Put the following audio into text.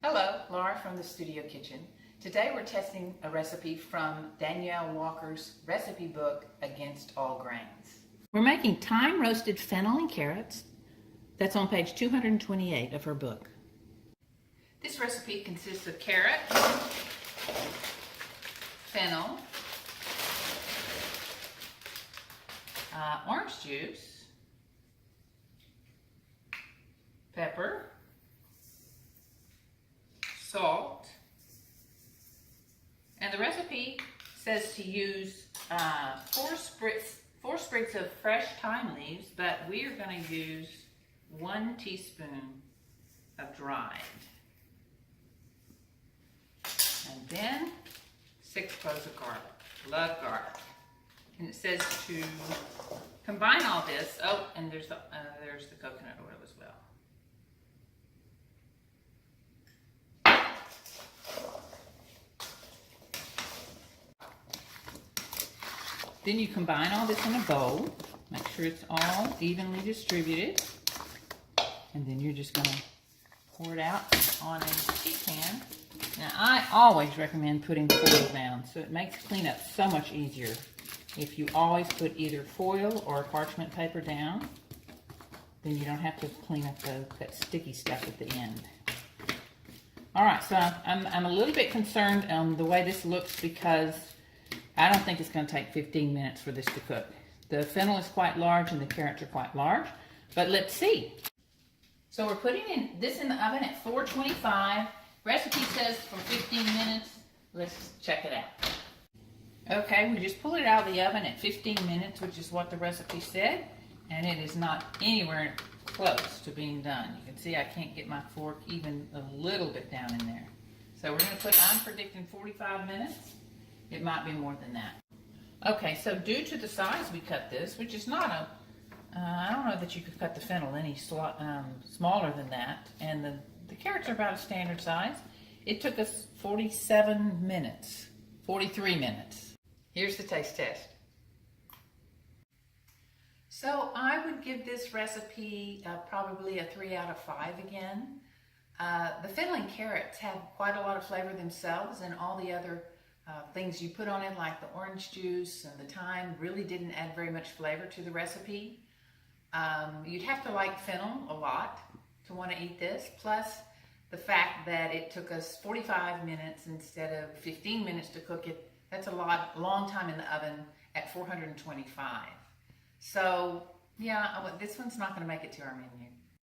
Hello, Laura from the Studio Kitchen. Today we're testing a recipe from Danielle Walker's recipe book, Against All Grains. We're making thyme roasted fennel and carrots. That's on page 228 of her book. This recipe consists of carrots, fennel, orange juice, pepper, salt, and the recipe says to use four sprigs of fresh thyme leaves, but we are going to use 1 teaspoon of dried. And then 6 cloves of garlic. Love garlic. And it says to combine all this. Oh, and there's the coconut oil as well. Then you combine all this in a bowl. Make sure it's all evenly distributed. And then you're just going to pour it out on a sheet pan. Now, I always recommend putting foil down, so it makes cleanup so much easier. If you always put either foil or parchment paper down, then you don't have to clean up that sticky stuff at the end. All right, so I'm a little bit concerned on the way this looks because I don't think it's going to take 15 minutes for this to cook. The fennel is quite large and the carrots are quite large, but let's see. So we're putting this in the oven at 425. Recipe says for 15 minutes. Let's check it out. Okay, we just pulled it out of the oven at 15 minutes, which is what the recipe said, and it is not anywhere close to being done. You can see I can't get my fork even a little bit down in there. So we're going to I'm predicting 45 minutes. It might be more than that. Okay, so due to the size we cut this, which is not I don't know that you could cut the fennel any smaller than that, and the carrots are about a standard size. It took us 43 minutes. Here's the taste test. So I would give this recipe probably a 3 out of 5 again. The fennel and carrots have quite a lot of flavor themselves, and all the other things you put on it, like the orange juice and the thyme, really didn't add very much flavor to the recipe. You'd have to like fennel a lot to want to eat this, plus the fact that it took us 45 minutes instead of 15 minutes to cook it. That's a long time in the oven at 425. So yeah, this one's not going to make it to our menu.